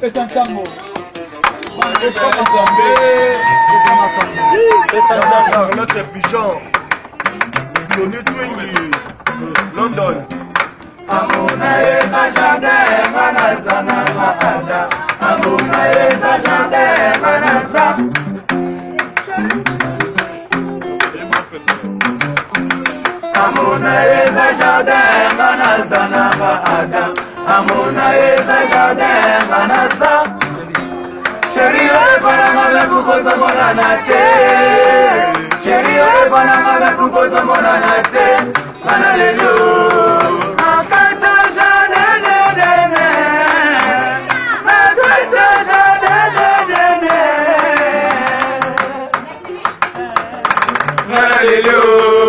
C'est un tango. Charlotte Pichon, Loni Twingi, London. Amuna eza jardin manazana maada. Amuna eza jardin manaza. Amuna eza jardin manazana maada. Amuna eza jardin manaza. Chérie, ole bana mabe kukosa mona nate. Chérie, ole bana mabe kukosa mona nate. Bana lelo. Akata jane ne ne ne. Akata jane ne ne ne. Bana lelo.